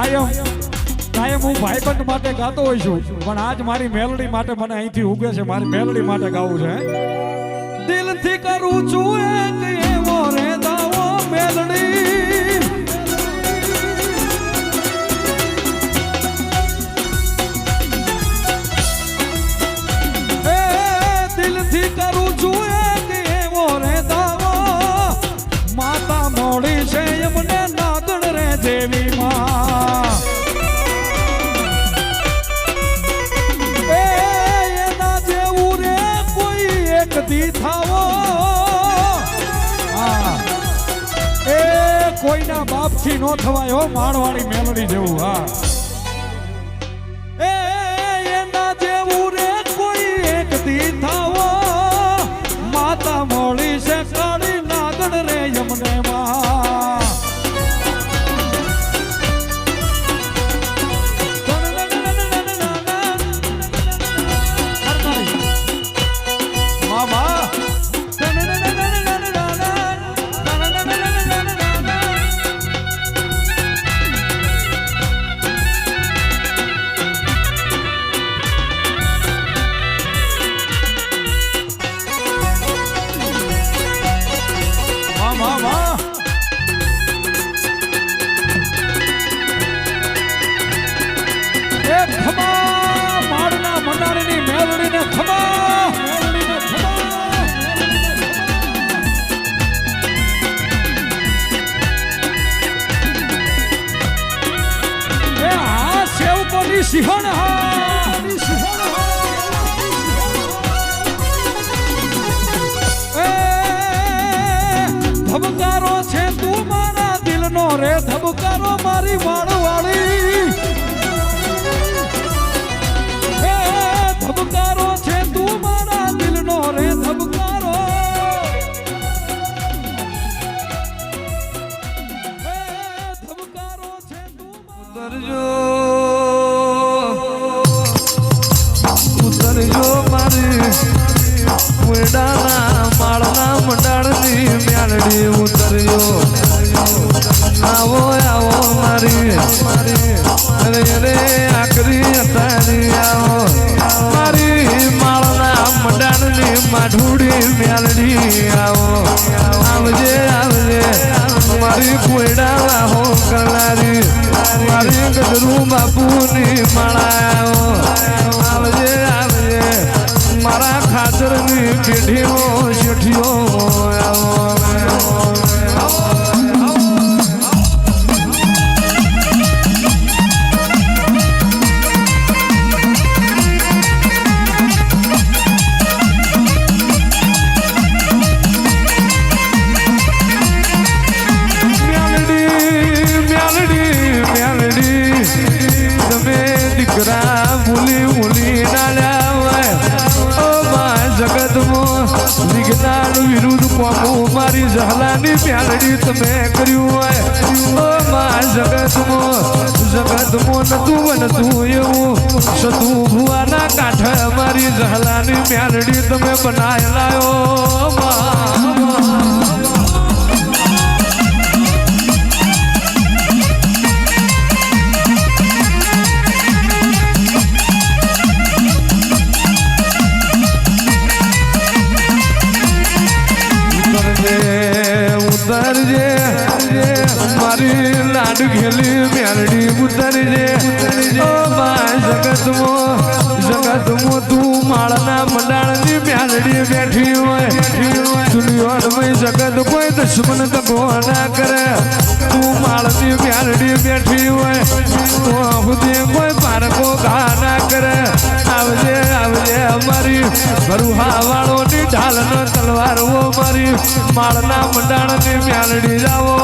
કાયમ હું ભાઈબંધ માટે ગાતો હોઉં છું, પણ આજ મારી મેલડી માટે મને અહીંથી ઉગે છે, મારી મેલડી માટે ગાવું છે. દિલથી કરું છું એક એવો રે દાવો મેલડી, દિલથી કરું છું એક એવો રે દાવો, માતા મોડી છે એમને નાગણ રે દેવી માં. એના જેવું રે કોઈ એક દી થાવો, એ કોઈના બાપથી નો થવાય હો, માળવાળી મેલડી જેવું. હા, એના જેવું રે કોઈ એક દી થાવો, માતા મોળી છે કાળી નાગણ રે યમને માં. સિંહણ ધબકારો છે તું મારા દિલનો રે, ધબકારો મારી વાળવાળી. ધબકારો છે તું મારા દિલનો રે, ધબકારો. ધબકારો છે તું ઉતરજો મારી ઉડાના માળના મંડાળની મ્યાલડી. ઉતરજો આવો આવો મારી અરે અરે આકરી અતારી આવો, મારી માળના મંડાળની માઢુડી મ્યાલડી. આવો આવજે આવજે મારી કોયડા હો કરનારી, મારી ગઢરું બાપુની માળા. આવો આવજે આવજે મારા ખાતરની પેઢીઓ શેઠીઓ. આવો વિરુદ્ધ કોમું મારી ઝહલાની મ્યાલડી તમે કર્યું હોય. જગતમાં નતું બનતું એવું સતું ભુવાના કાંઠે મારી ઝહલાની મ્યાલડી તમે બનાયેલાયો. ઉતરજે મારી લાડ ઘેલી મ્યાલડી, ઉતરજે જગતમાં તું માળના મંડાળની મ્યાલડી બેઠી હોય. દુનિયામાં જગત કોઈ દુશ્મન દગો ના કરે, તું માળની મ્યાલડી બેઠી હોય તો સુધી કોઈ પારકો ઘા ના કરે. આવજે આવજે અમારી ભરુહા વાળોની ઢાલનો તલવારો મારી માળના મંડાણની મ્યાલડી. જાવો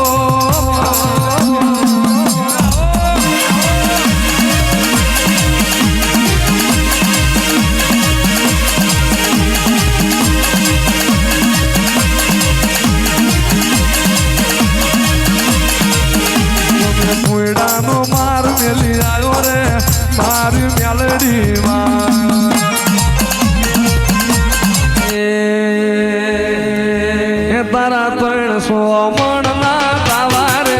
કોયડાનો માર મેલી આવ્યો રે મારી મ્યાલડી માં. તારા 300 મણના તાવા રે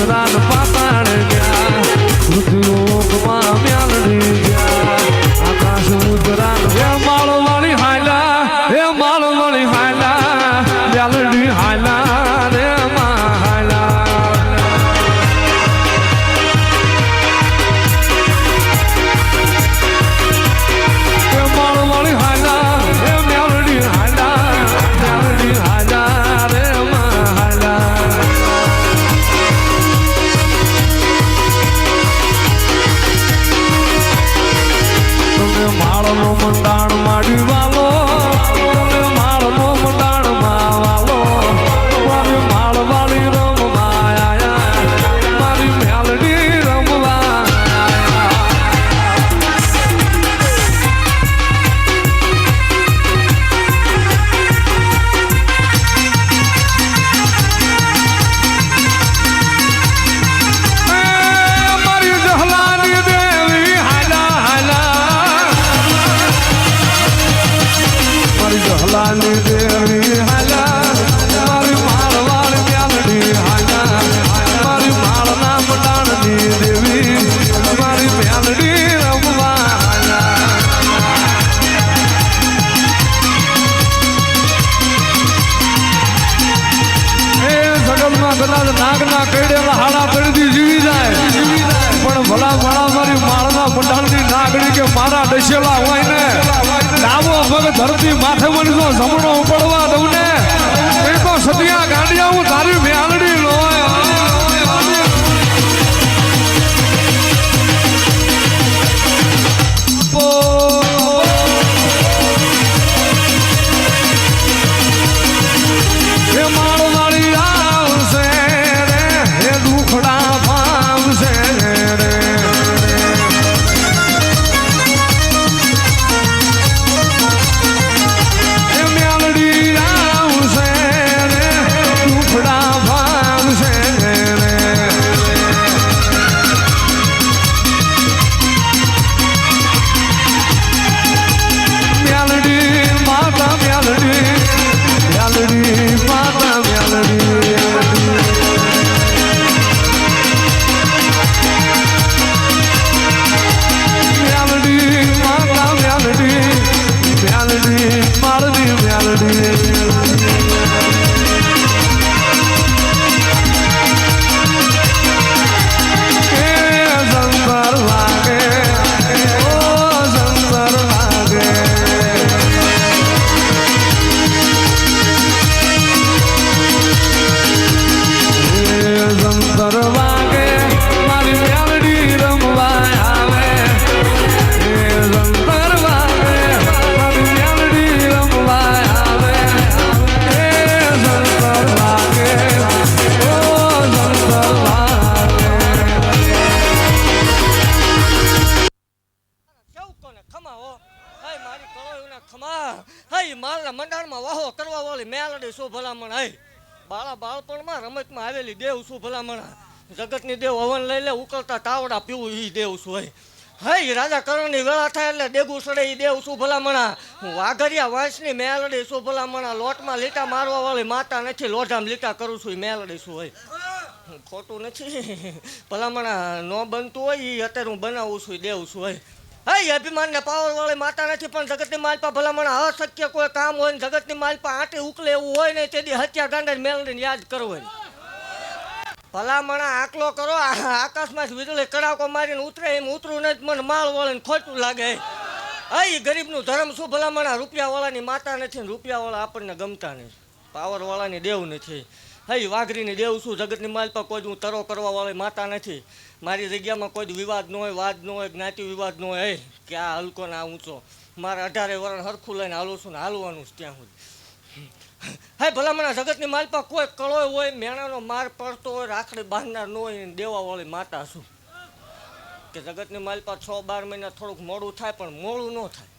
ઉતરાન પાતાળ ગયા ઋતુયોગમાં મ્યાલડી ગયા આકાશ ઉતરાન હે માળો વાળી હાયલા હે માળો વાળી હાયલા મ્યાલડી હાયલા રે માં હાયલા મંડાણ માડી વાલો માળનો મંડાણ માં વાલો મારી માળ વાળી રમવા આયા મારી મેલડી રમવા મારી જહલાની દેવી હાલા હાલા જહલાની દેવી હાલા મારી માળવાળ મ્યાલડી હાલા મારી માળના મંડાણની દેવી મારી મ્યાલડી રમવા હાલા એ જગતમાં કદાચ નાગના કઈડેલા હાડા પડતી જીવી જાય પણ ભલા ભલા મારી માળના મંડાણની નાગડી કે મારા ડસેલા હોય ને ડાબો પગ ધરતી માથે મનસો જમણો ઉપડવા દઉં ને એ તો સદિયા ગાંડિયા હું તારી મ્યાલડી લોય હે માળવાળી આવશે રે હે દુખડા પામશે રે મંડાણમાં વાહો કરવા વાળી મેલડી શું ભલામણ હે બાળા બાળપણમાં રમતમાં આવેલી દેવ શું ભલામણ જગતની દેવ હવન લઈ લે ઉકળતા તાવડા પીવું એ દેવ શું હે હે રાજા કરણની વેળા થાય એટલે દેગું સડે એ દેવ શું ભલામણા હું વાઘરિયા વંશની મેલડી શું ભલામણા લોટમાં લીટા મારવા વાળી માતા નથી લોઢામાં લીટા કરું છું એ મેલડી શું હોય ખોટું નથી ભલામણા ન બનતું હોય એ અત્યારે હું બનાવું છું દેવ શું હોય હે અભિમાનને પાવર વાળી માતા નથી પણ જગતની માલપા ભલામણા અશક્ય કોઈ કામ હોય ને જગતની માલપા આંટી ઉકલે એવું હોય ને તેથી હત્યા ગાંડા મેલડીને યાદ કરવો ભલામણા આકલો કરો આકાશમાં વીજળી કડાકો મારીને ઉતરે એમ ઉતરું નથી મને માળ વળે ખોટું લાગે હે ગરીબનું ધર્મ શું ભલામણા રૂપિયાવાળાની માતા નથી ને રૂપિયાવાળા આપણને ગમતા નથી પાવરવાળાની દેવ નથી હે વાઘરીની દેવ શું જગતની માલપા કોઈ હું તરો કરવા વાળી માતા નથી મારી જગ્યામાં કોઈ વિવાદ ન હોય વાદ ન હોય જ્ઞાતિ વિવાદ ન હોય કે આ હલકો ને આ ઊંચો મારે 18 વર્ષ હરખું લઈને હાલું છું ને હાલવાનું જ ત્યાં સુધી હે ભલામણા જગતની માલપા કોઈ કળોય હોય મેણાનો માર પડતો હોય રાખડી બાંધનાર ન હોય દેવાવાળી માતા શું કે જગતની માલપા 6-12 મહિના થોડુંક મોડું થાય પણ મોડું ન થાય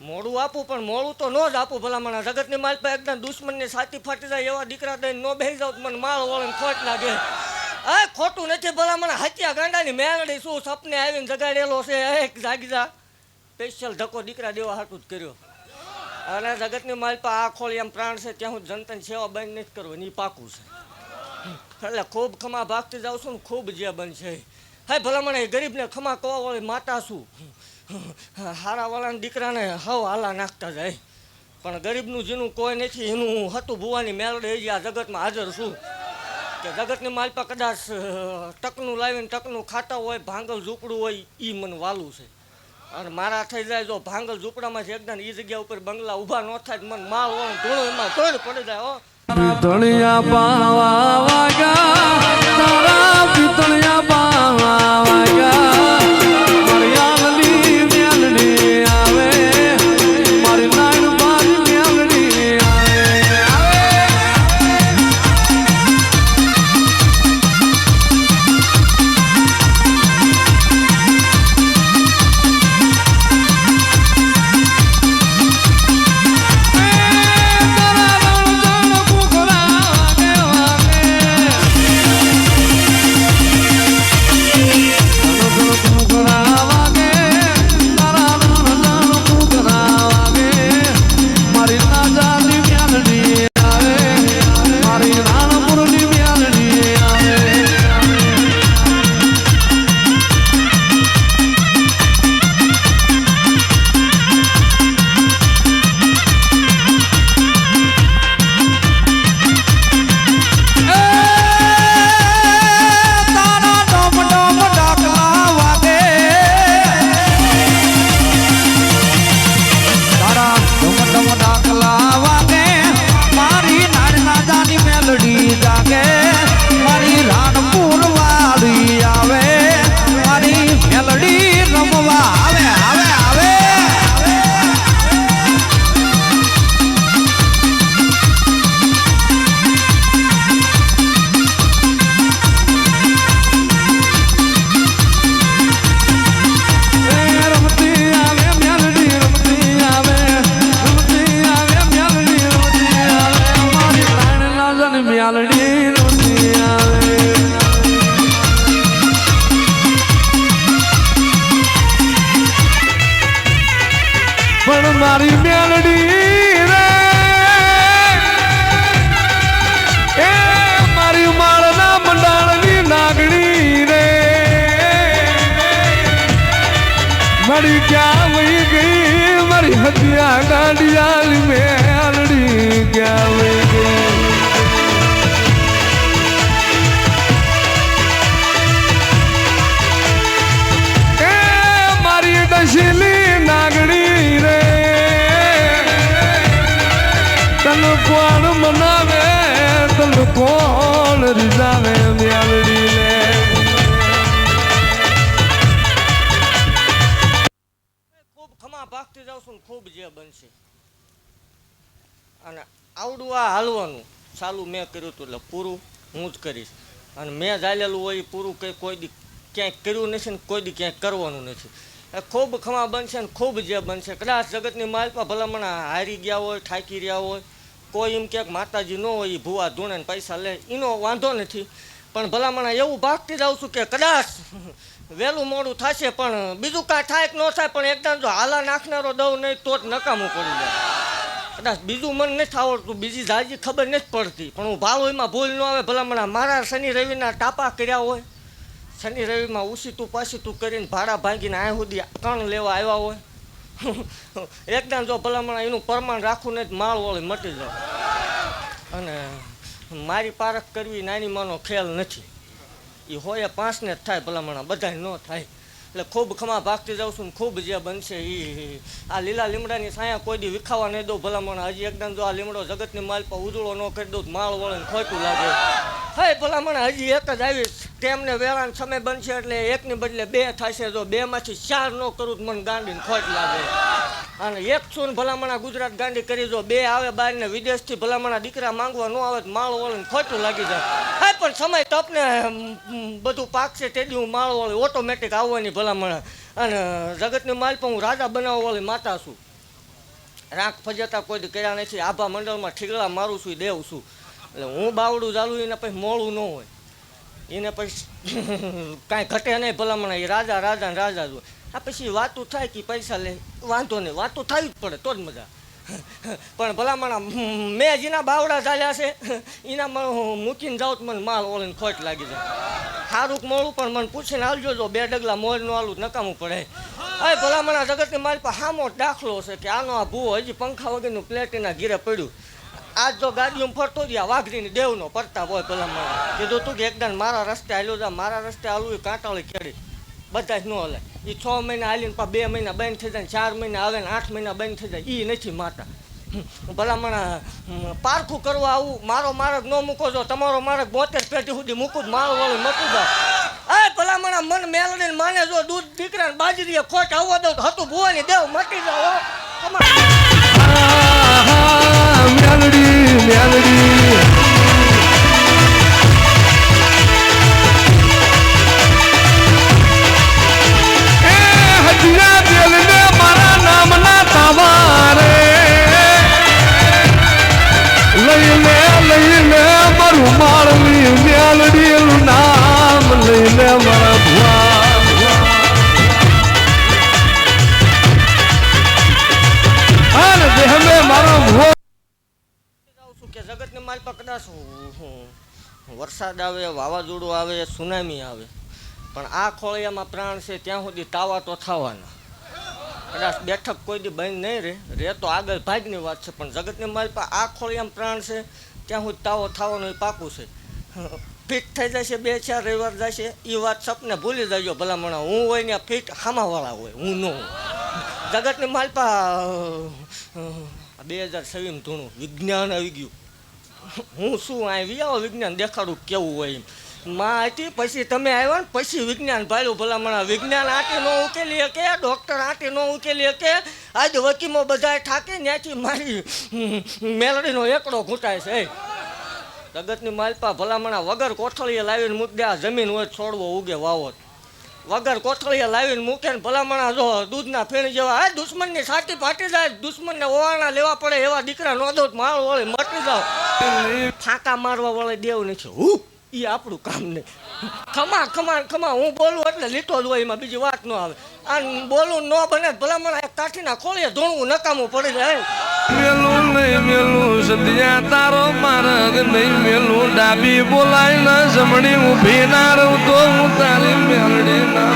મોડું આપું પણ મોડું તો ન જ આપું ભલામણા જગતની માલપા એકદમ દુશ્મનની છાતી ફાટી જાય એવા દીકરા દઈને ન બેસી જાવ મને માળ વળીને ખોટ લાગે આ ખોટું નથી ભલામણા હત્યા ગાંડાની મેલડી શું સપને આવીને જગાડેલો છે એક જાગી જા સ્પેશિયલ ધક્કો દીકરા દેવા હાટું જ કર્યો અને જગતની માલપા આ ખોળી એમ પ્રાણ છે ત્યાં હું જનતાની સેવા બંધ નથી કરવાની એ પાકું છે એટલે ખૂબ ખમા ભાગતી જાઉં છું ને ખૂબ જે બનશે. હે ભલા મને ગરીબને ખમા કવા વાળી માતા છું. હારાવાળાના દીકરાને હવ હાલા નાખતા જાય, પણ ગરીબનું જેનું કોઈ નથી એનું હતું ભુવાની મેલડે હજી આ જગતમાં હાજર છું. કે જગતની માલપા કદાચ ટકનું લાવીને ટકનું ખાતા હોય, ભાંગલ ઝૂંપડું હોય, એ મને વાલું છે. અને મારા થઈ જાય જો ભાંગલ ઝૂંપડામાં એકદમ એ જગ્યા ઉપર બંગલા ઊભા ન થાય મને માલ હોય ધૂણું એમાં તોડ પડી જાય. હો પિતળિયા પાવા વાગ્યા, તારા પિતળિયા પાવા વાગ્યા, મારી આલની મેલડી આવે, મારી નાણ મારી મેલડી આવે. પણ મારી મેલડી રે, એ મારી માળના મંડાળની નાગણી રે, મારી ક્યાં વહી ગઈ મારી હત્યા ગાંડિયાલી મેલડી ક્યાં વહી ગઈ. દશીલી નાગણી રે, તન કોણ મનાવે તન કોણ રીઝાવે મેલડી લે. ખૂબ ખમા ભાગતી જાઉં છું ને ખૂબ જે બનશે. અને આવડું આ હાલવાનું ચાલુ મેં કર્યું હતું એટલે પૂરું હું જ કરીશ. અને મેં ચાલેલું હોય એ પૂરું કંઈ કોઈ દી ક્યાંય કર્યું નથી ને કોઈ દી ક્યાંય કરવાનું નથી. ખૂબ ખમા બનશે ને ખૂબ જે બનશે. કદાચ જગતની માલપા ભલામણ હારી ગયા હોય, થાકી રહ્યા હોય, કોઈ એમ ક્યાંક માતાજી ન હોય એ ભૂવા ધૂણે ને પૈસા લે એનો વાંધો નથી. પણ ભલામણ એવું ભાગતી જાઉં છું કે કદાચ વહેલું મોડું થશે પણ બીજું કાંઈ થાય કે ન થાય, પણ એકદમ જો હાલા નાખનારો દઉં નહીં તો જ નકામું પડી જાય. કદાચ બીજું મને નથી આવડતું, બીજી જાજી ખબર નથી પડતી, પણ હું ભાવ એમાં ભૂલ ન આવે. ભલામણ મારા શનિ રવિના ટાપા કર્યા હોય, શનિ રવિમાં ઉસીતું પાસીતું કરીને ભાડા ભાંગીને આ સુધી કણ લેવા આવ્યા હોય, એકદમ જો ભલામણ એનું પ્રમાણ રાખવું નહીં માળ વળી મટી જાય. અને મારી પારખ કરવી નાની માનો ખેલ નથી, એ હોય 5 ને જ થાય, ભલામણ બધાય ન થાય. એટલે ખૂબ ખમા ભાગતી જાઉં છું ને ખૂબ જે બનશે. એ આ લીલા લીમડાની છાયા કોઈ દી વિખાવા નહીં દઉં. ભલામણ હજી એકદમ જો આ લીમડો જગતની માલ પર ઉજળો ન કરી દઉં માળ વળે ખોટું લાગે. હે ભલામણ હજી એક જ આવીશ, તેમને વેળાનો સમય બનશે એટલે એકની બદલે 2 થશે. જો 2માંથી 4 ન કરું તો મને ગાંડીને ખોટ લાગે. અને 100 ને ભલામણા ગુજરાત ગાંડી કરી જો 2 આવે બહાર ને વિદેશથી ભલામણા દીકરા માંગવા ન આવે તો માળ વળે ખોટું લાગી જાય. હા પણ સમય તપને બધું પાકશે તેડી હું માળ વળે ઓટોમેટિક આવવાની ભલામણા. અને જગતની માલ પર હું રાજા બનાવવા વાળી માતા છું. રાખ ફજતા કોઈ કર્યા નથી. આભા મંડળમાં ઠીકડા મારું છું, દેવ છું. એટલે હું બાવડું ચાલું એને પછી મોડું ન હોય, એને પછી કાંઈ ઘટે નહીં. ભલામણા એ રાજા રાજા ને રાજા જ હોય. આ પછી વાતું થાય કે પૈસા લે વાંધો નહીં, વાતું થવી જ પડે તો જ મજા. પણ ભલામણા મેં જેના બાવડા ચાલ્યા છે એના મૂકીને જાઉં તો મને માલ ઓળીને ખોટ લાગી જાય. સારું મોડું પણ મને પૂછીને આવજો જો 2 ડગલા મોરનું આલું નકામું પડે. હવે ભલામણા જગતની મારી પાસે સામો દાખલો છે કે આનો આ ભૂવો હજી પંખા વગરનું પ્લેટ એના ઘીરે પડ્યું. આજ જો ગાડીઓમાં ફરતો રહ્યા વાઘરીની દેવનો પરતાપ હોય ભલામણા કીધું તું કે એકદમ મારા રસ્તે હાલ્યો જા, મારા રસ્તે હાલવું એ કાંટાળી ખેડી બધા જ ન હલે. એ 6 મહિના હાલીને 2 મહિના બંધ થઈ જાય, 4 મહિના આવે ને 8 મહિના બંધ થઈ જાય એ નથી માતા. ભલામણા પારખું કરવા આવું મારો માર્ગ ન મૂકો જો તમારો માર્ગ 72 પેઢી સુધી મૂકું મારો વાળું મતું જાવ. એ ભલામણા મન મેલડીને માને જો દૂધ દીકરાને બાજરીએ ખોટ આવવા દઉં હતું ભુવાની દેવ મટી જાઓ. મેલડી મેલડી હજરા દિલને મારા નામના તાવારે લઈને મારું માળવી મેલડીનું નામ લઈને મારા ભુવા અને દેહમે મારો ભુવો કે જગતને મારી પાસે કદાચ વરસાદ આવે, વાવાઝોડું આવે, સુનામી આવે, પણ આ ખોળિયામાં પ્રાણ છે ત્યાં સુધી તાવા તો થવાના. કદાચ બેઠક કોઈ દી બંધ નહીં રહે તો આગળ ભાગની વાત છે, પણ જગતની મારી પાસે આ ખોળિયામાં પ્રાણ છે ત્યાં સુધી તાવો થવાનો એ પાકું છે. ફિટ થઈ જશે 2-4 રવિવાર જશે એ વાત સપને ભૂલી જજો ભલામણા. હું હોય ને ફિટ હામાવાળા હોય, હું ન હોય. જગતની મારી પાસે 2026 ધૂણું વિજ્ઞાન આવી ગયું. હું શું આવી આવો વિજ્ઞાન દેખાડું કેવું હોય એમ. માં હતી પછી તમે આવ્યા ને પછી વિજ્ઞાન ભાલ્યું ભલામણા. વિજ્ઞાન આંટી ન ઉકેલી શકે, ડૉક્ટર આંટી ન ઉકેલી શકે. આજ વકીમો બધા ઠાકે ત્યાંથી મારી મેલડીનો એકડો ઘૂંટાય છે. જગતની માલપા ભલામણા વગર કોથળીએ લાવીને મૂકી દે. આ જમીન હોય છોડવો ઉગે વાવત વગર કોથળીએ લાવીને મૂકે ને ભલામણા જો દૂધના ફેણ જેવા હા દુશ્મનની છાતી ફાટી જાય, દુશ્મનને ઓવાણા લેવા પડે એવા દીકરા નો દો માળ વળે મટી જાવ. ફાંકા મારવા વળે દેવ નથી હું એ આપણું કામ નહીં. ખમા ખમા ખમા હું બોલું એટલે લીટો જ હોય, એમાં બીજી વાત ન આવે. આ બોલું ન બને ભલામણા એક કાઠીના ખોળીએ ધોણવું નકામું પડી જાય. મેલું નહીં મેલું સદિયા તારો માર્ગ નહીં મેલું ડાબી બોલાય ન જમણી ઊભી ના રહું તો હું તારી મેલડી ના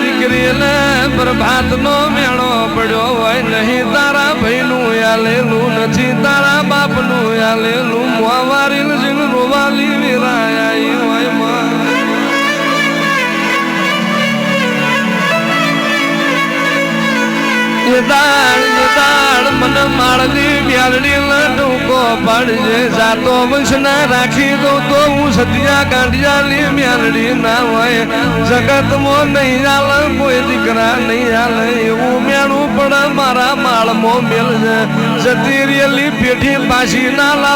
દીકરીને પ્રભાત નો મેળો પડ્યો હોય નહીં તારા ભાઈનું આલેલું નથી તારા બાપનું આલેલું મોવારી જીન રોવાલી વિરાયા હોય માં દાળ મને માળની મ્યાલડી ટૂંકો પડજે જાતો વંશના રાખી દઉં તો હું સદિયા કાંડિયાની મ્યાલડી ના હોય. જગતમાં નહીં હાલે કોઈ દીકરા નહીં હાલે એવું મેળું પડે મારા માળમાં મેલજે. જતી રેલી પેઢી પાછી ના લાવ